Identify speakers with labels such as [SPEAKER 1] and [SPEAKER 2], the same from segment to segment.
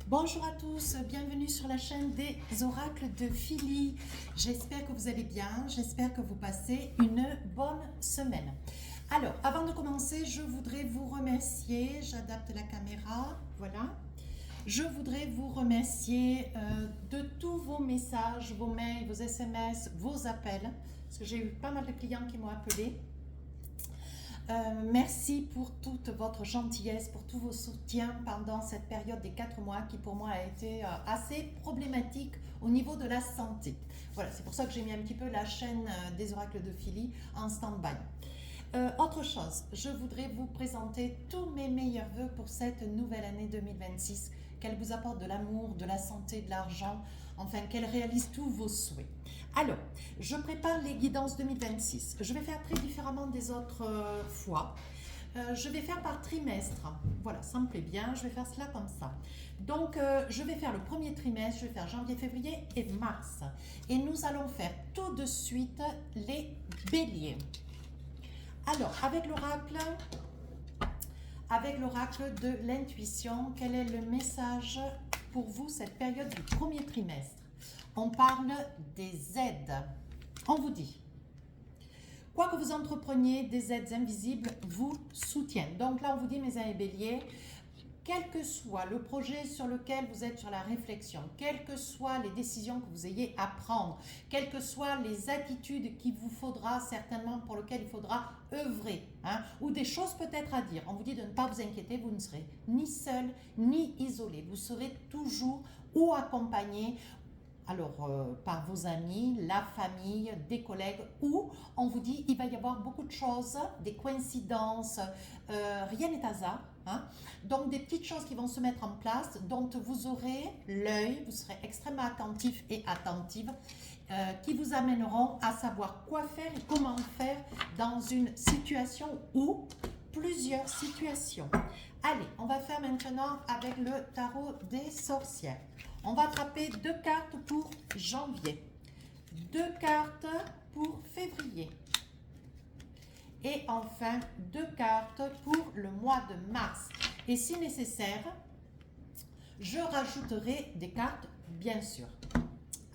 [SPEAKER 1] Bonjour à tous, bienvenue sur la chaîne des oracles de Philly. J'espère que vous allez bien, j'espère que vous passez une bonne semaine. Alors, avant de commencer, je voudrais vous remercier, j'adapte la caméra, voilà. Je voudrais vous remercier de tous vos messages, vos mails, vos SMS, vos appels, parce que j'ai eu pas mal de clients qui m'ont appelé. Merci pour toute votre gentillesse, pour tous vos soutiens pendant cette période des 4 mois qui pour moi a été assez problématique au niveau de la santé. Voilà, c'est pour ça que j'ai mis un petit peu la chaîne des oracles de Philly en stand-by. Autre chose, je voudrais vous présenter tous mes meilleurs voeux pour cette nouvelle année 2026, qu'elle vous apporte de l'amour, de la santé, de l'argent, enfin qu'elle réalise tous vos souhaits. Alors, je prépare les guidances 2026. Je vais faire très différemment des autres fois. Je vais faire par trimestre. Voilà, ça me plaît bien. Je vais faire cela comme ça. Donc, je vais faire le premier trimestre. Je vais faire janvier, février et mars. Et nous allons faire tout de suite les béliers. Alors, avec l'oracle de l'intuition, quel est le message pour vous cette période du premier trimestre? On parle des aides. On vous dit, quoi que vous entrepreniez, des aides invisibles vous soutiennent. Donc là, on vous dit, mes amis béliers, quel que soit le projet sur lequel vous êtes sur la réflexion, quelles que soient les décisions que vous ayez à prendre, quelles que soient les attitudes qu'il vous faudra certainement, pour lesquelles il faudra œuvrer, ou des choses peut-être à dire, on vous dit de ne pas vous inquiéter, vous ne serez ni seul ni isolé, vous serez toujours ou accompagné, alors par vos amis, la famille, des collègues, ou on vous dit il va y avoir beaucoup de choses, des coïncidences, rien n'est hasard. Donc des petites choses qui vont se mettre en place, dont vous aurez l'œil, vous serez extrêmement attentif et attentive, qui vous amèneront à savoir quoi faire et comment faire dans une situation ou plusieurs situations. Allez, on va faire maintenant avec le tarot des sorcières. On va attraper 2 cartes pour janvier, 2 cartes pour février et enfin 2 cartes pour le mois de mars. Et si nécessaire, je rajouterai des cartes, bien sûr.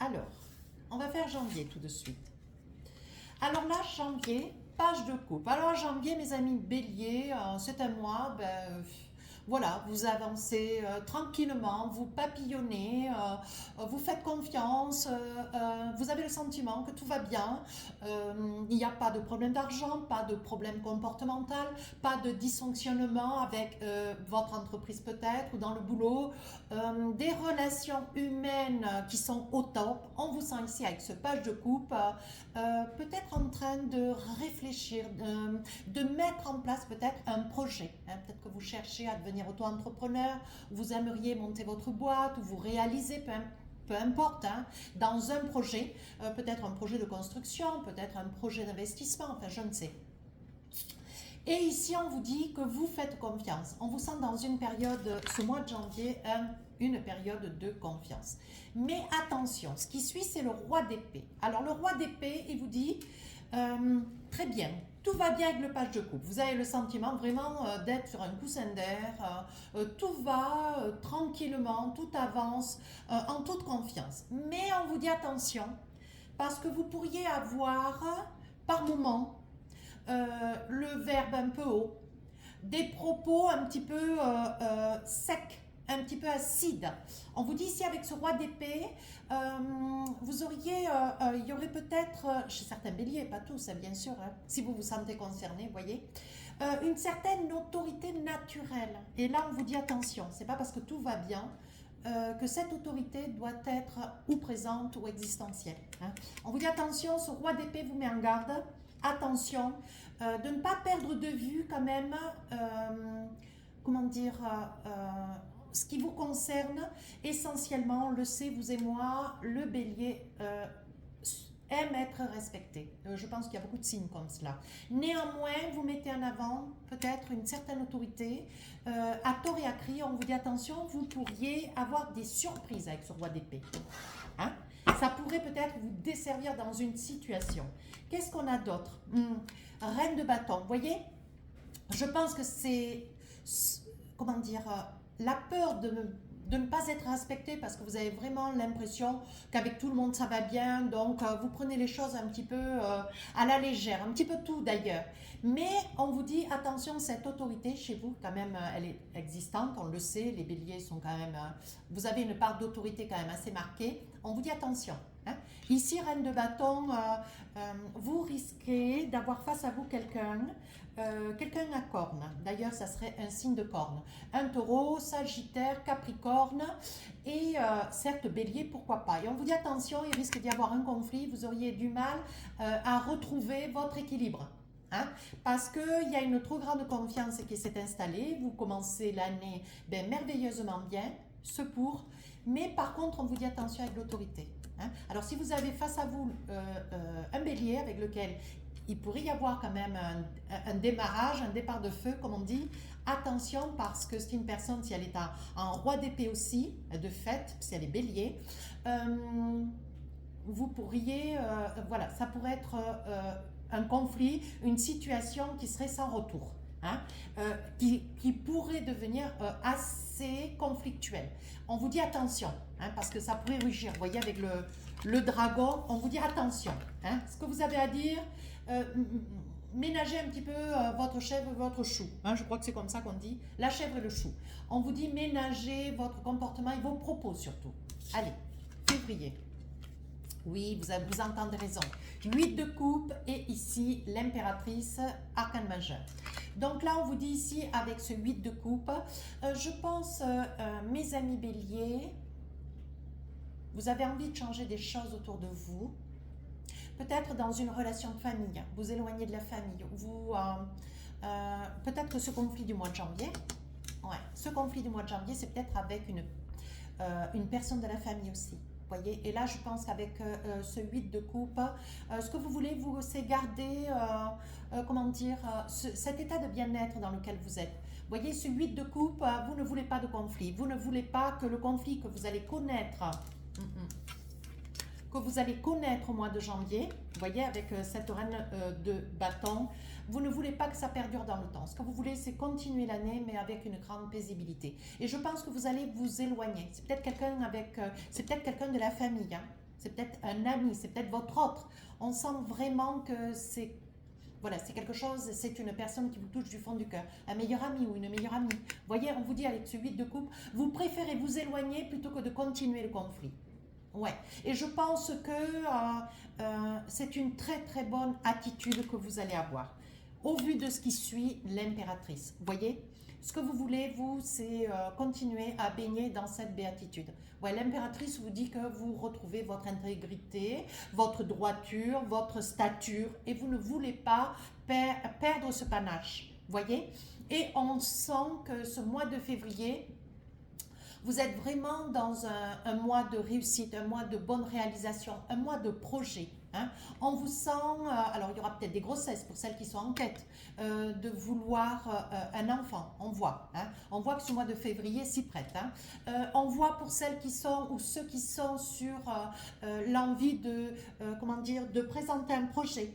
[SPEAKER 1] Alors, on va faire janvier tout de suite. Alors là, janvier, page de coupe. Alors janvier, mes amis béliers, c'est un mois, voilà, vous avancez tranquillement, vous papillonnez, vous faites confiance, vous avez le sentiment que tout va bien, il n'y a pas de problème d'argent, pas de problème comportemental, pas de dysfonctionnement avec votre entreprise peut-être ou dans le boulot, des relations humaines qui sont au top. On vous sent ici avec ce page de coupe, peut-être en train de réfléchir, de mettre en place peut-être un projet. Peut-être que vous cherchez à devenir auto-entrepreneur, vous aimeriez monter votre boîte, ou vous réaliser, peu importe, dans un projet, peut-être un projet de construction, peut-être un projet d'investissement, enfin je ne sais. Et ici, on vous dit que vous faites confiance. On vous sent dans une période, ce mois de janvier, une période de confiance. Mais attention, ce qui suit, c'est le roi d'épée. Alors, le roi d'épée, il vous dit, très bien, tout va bien avec le page de coupe. Vous avez le sentiment vraiment d'être sur un coussin d'air. Tout va tranquillement, tout avance, en toute confiance. Mais on vous dit attention, parce que vous pourriez avoir, par moment, le verbe un peu haut, des propos un petit peu secs, un petit peu acides. On vous dit ici avec ce roi d'épée, vous auriez, il y aurait peut-être, chez certains béliers, pas tous bien sûr, si vous vous sentez concerné, voyez, une certaine autorité naturelle. Et là on vous dit attention, c'est pas parce que tout va bien que cette autorité doit être ou présente ou existentielle. On vous dit attention, ce roi d'épée vous met en garde. Attention, de ne pas perdre de vue quand même, comment dire, ce qui vous concerne. Essentiellement, on le sait, vous et moi, le bélier aime être respecté. Je pense qu'il y a beaucoup de signes comme cela. Néanmoins, vous mettez en avant peut-être une certaine autorité. À tort et à cri, on vous dit attention, vous pourriez avoir des surprises avec ce roi d'épée. Ça pourrait peut-être vous desservir dans une situation. Qu'est-ce qu'on a d'autre? Reine de bâton, vous voyez? Je pense que c'est, comment dire, la peur de de ne pas être respecté parce que vous avez vraiment l'impression qu'avec tout le monde ça va bien, donc vous prenez les choses un petit peu à la légère, un petit peu tout d'ailleurs. Mais on vous dit attention, cette autorité chez vous quand même, elle est existante, on le sait, les béliers sont quand même, vous avez une part d'autorité quand même assez marquée, on vous dit attention. Hein. Ici, reine de bâton, vous risquez d'avoir face à vous quelqu'un à corne. D'ailleurs, ça serait un signe de corne. Un taureau, sagittaire, capricorne et certes bélier, pourquoi pas. Et on vous dit attention, il risque d'y avoir un conflit, vous auriez du mal à retrouver votre équilibre. Hein, parce qu'il y a une trop grande confiance qui s'est installée, vous commencez l'année merveilleusement bien, ce pour, mais par contre on vous dit attention avec l'autorité. Hein. Alors si vous avez face à vous un bélier avec lequel il pourrait y avoir quand même un démarrage, un départ de feu comme on dit, attention parce que c'est une personne, si elle est en roi d'épée aussi, de fait, si elle est bélier, vous pourriez, voilà, ça pourrait être un conflit, une situation qui serait sans retour, hein, qui pourrait devenir assez conflictuelle. On vous dit attention, hein, parce que ça pourrait rugir. Vous voyez, avec le dragon, on vous dit attention. Hein, ce que vous avez à dire, ménagez un petit peu votre chèvre et votre chou. Hein, je crois que c'est comme ça qu'on dit, la chèvre et le chou. On vous dit ménagez votre comportement et vos propos surtout. Allez, février. Oui, vous entendez raison. 8 de coupe et ici l'impératrice, arcane majeur. Donc là, on vous dit ici avec ce 8 de coupe, je pense, mes amis béliers, vous avez envie de changer des choses autour de vous. Peut-être dans une relation de famille, vous éloignez de la famille. Peut-être que ce conflit du mois de janvier, ouais, ce conflit du mois de janvier, c'est peut-être avec une personne de la famille aussi. Voyez. Et là, je pense qu'avec ce 8 de coupe, ce que vous voulez, vous, c'est garder, comment dire, cet état de bien-être dans lequel vous êtes. Voyez, ce 8 de coupe, vous ne voulez pas de conflit. Vous ne voulez pas que le conflit que vous allez connaître, au mois de janvier, vous voyez, avec cette reine de bâton, vous ne voulez pas que ça perdure dans le temps. Ce que vous voulez, c'est continuer l'année, mais avec une grande paisibilité. Et je pense que vous allez vous éloigner. C'est peut-être quelqu'un c'est peut-être quelqu'un de la famille, hein. C'est peut-être un ami, c'est peut-être votre autre. On sent vraiment que c'est, voilà, c'est quelque chose, c'est une personne qui vous touche du fond du cœur. Un meilleur ami ou une meilleure amie. Vous voyez, on vous dit avec ce 8 de coupe, vous préférez vous éloigner plutôt que de continuer le conflit. Ouais, et je pense que c'est une très très bonne attitude que vous allez avoir. Au vu de ce qui suit l'impératrice, vous voyez, ce que vous voulez, vous, c'est continuer à baigner dans cette béatitude. Ouais, l'impératrice vous dit que vous retrouvez votre intégrité, votre droiture, votre stature, et vous ne voulez pas perdre ce panache, vous voyez. Et on sent que ce mois de février, vous êtes vraiment dans un mois de réussite, un mois de bonne réalisation, un mois de projet. Hein. On vous sent, alors il y aura peut-être des grossesses pour celles qui sont en quête, de vouloir un enfant, on voit. Hein. On voit que ce mois de février s'y prête. Hein. On voit pour celles qui sont, ou ceux qui sont sur l'envie de, comment dire, de présenter un projet.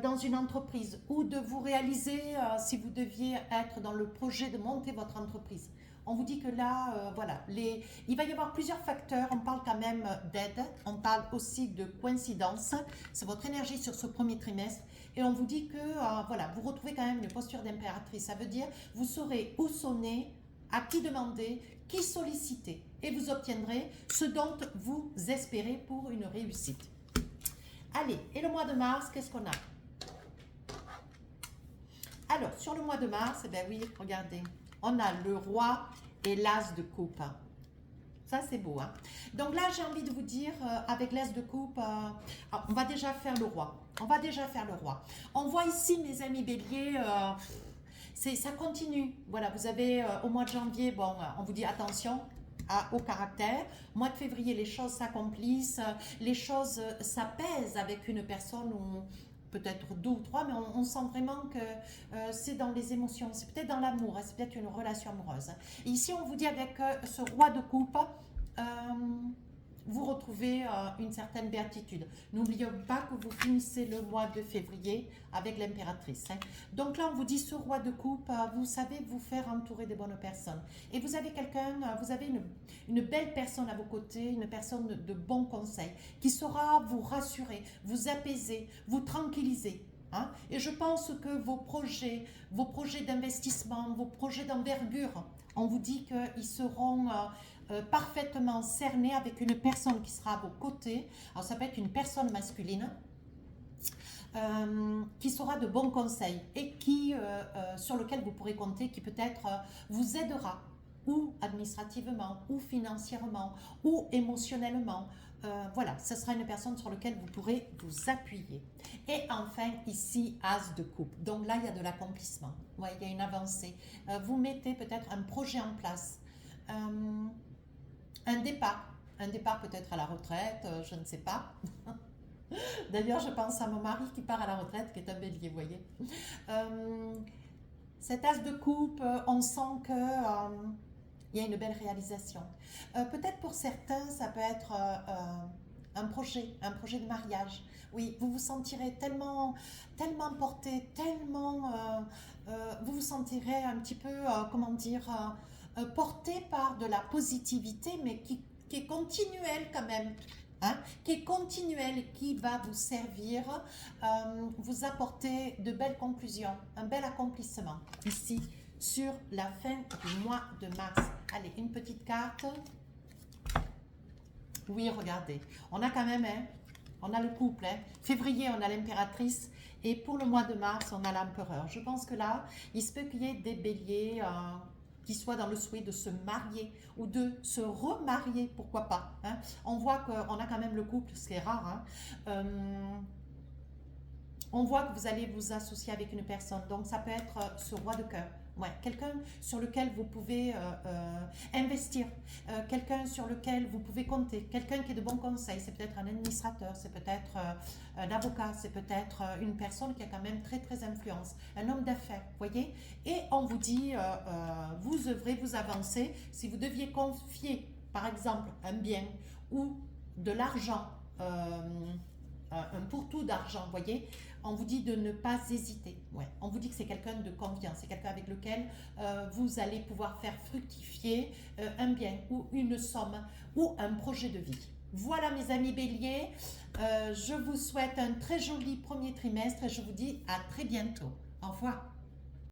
[SPEAKER 1] Dans une entreprise ou de vous réaliser si vous deviez être dans le projet de monter votre entreprise. On vous dit que là, voilà, il va y avoir plusieurs facteurs. On parle quand même d'aide, on parle aussi de coïncidence. C'est votre énergie sur ce premier trimestre. Et on vous dit que, voilà, vous retrouvez quand même une posture d'impératrice. Ça veut dire, vous saurez où sonner, à qui demander, qui solliciter. Et vous obtiendrez ce dont vous espérez pour une réussite. Allez, et le mois de mars, qu'est-ce qu'on a? Alors, sur le mois de mars, eh bien oui, regardez, on a le roi et l'as de coupe. Ça, c'est beau. Hein? Donc là, j'ai envie de vous dire, avec l'as de coupe, on va déjà faire le roi. On voit ici, mes amis béliers, ça continue. Voilà, vous avez au mois de janvier, bon, on vous dit attention, au caractère. Mois de février, les choses s'accomplissent, les choses s'apaisent avec une personne où peut-être 2 ou 3, mais on sent vraiment que c'est dans les émotions, c'est peut-être dans l'amour, c'est peut-être une relation amoureuse. Et ici, on vous dit avec ce roi de coupe, vous retrouvez une certaine béatitude. N'oubliez pas que vous finissez le mois de février avec l'impératrice. Hein. Donc là, on vous dit ce roi de coupe, vous savez vous faire entourer des bonnes personnes. Et vous avez quelqu'un, vous avez une belle personne à vos côtés, une personne de bons conseils, qui saura vous rassurer, vous apaiser, vous tranquilliser. Hein. Et je pense que vos projets d'investissement, vos projets d'envergure, on vous dit qu'ils seront parfaitement cernés avec une personne qui sera à vos côtés. Alors ça peut être une personne masculine qui sera de bons conseils et sur lequel vous pourrez compter, qui peut-être vous aidera ou administrativement, ou financièrement, ou émotionnellement. Voilà, ce sera une personne sur laquelle vous pourrez vous appuyer. Et enfin, ici, As de coupe. Donc là, il y a de l'accomplissement. Ouais, il y a une avancée. Vous mettez peut-être un projet en place. Un départ peut-être à la retraite, je ne sais pas. D'ailleurs, je pense à mon mari qui part à la retraite, qui est un bélier, vous voyez. Cet as de coupe, on sent que il y a une belle réalisation. Peut-être pour certains, ça peut être un projet de mariage. Oui, vous vous sentirez tellement porté, vous vous sentirez un petit peu, comment dire, porté par de la positivité, mais qui est continuelle quand même. Hein, qui est continuelle, qui va vous servir, vous apporter de belles conclusions, un bel accomplissement ici sur la fin du mois de mars. Allez, une petite carte. Oui, regardez, on a quand même, hein, on a le couple. Hein. Février, on a l'impératrice. Et pour le mois de mars, on a l'empereur. Je pense que là, il se peut qu'il y ait des béliers qui soient dans le souhait de se marier ou de se remarier, pourquoi pas. Hein. On voit qu'on a quand même le couple, ce qui est rare. Hein. On voit que vous allez vous associer avec une personne. Donc, ça peut être ce roi de cœur. Ouais, quelqu'un sur lequel vous pouvez investir, quelqu'un sur lequel vous pouvez compter, quelqu'un qui est de bons conseils, c'est peut-être un administrateur, c'est peut-être un avocat, c'est peut-être une personne qui a quand même très influence, un homme d'affaires, voyez. Et on vous dit, vous œuvrez, vous avancez. Si vous deviez confier, par exemple, un bien ou de l'argent, un pourtour d'argent, voyez, on vous dit de ne pas hésiter. Ouais. On vous dit que c'est quelqu'un de confiance, c'est quelqu'un avec lequel vous allez pouvoir faire fructifier un bien ou une somme ou un projet de vie. Voilà mes amis béliers, je vous souhaite un très joli premier trimestre et je vous dis à très bientôt. Au revoir.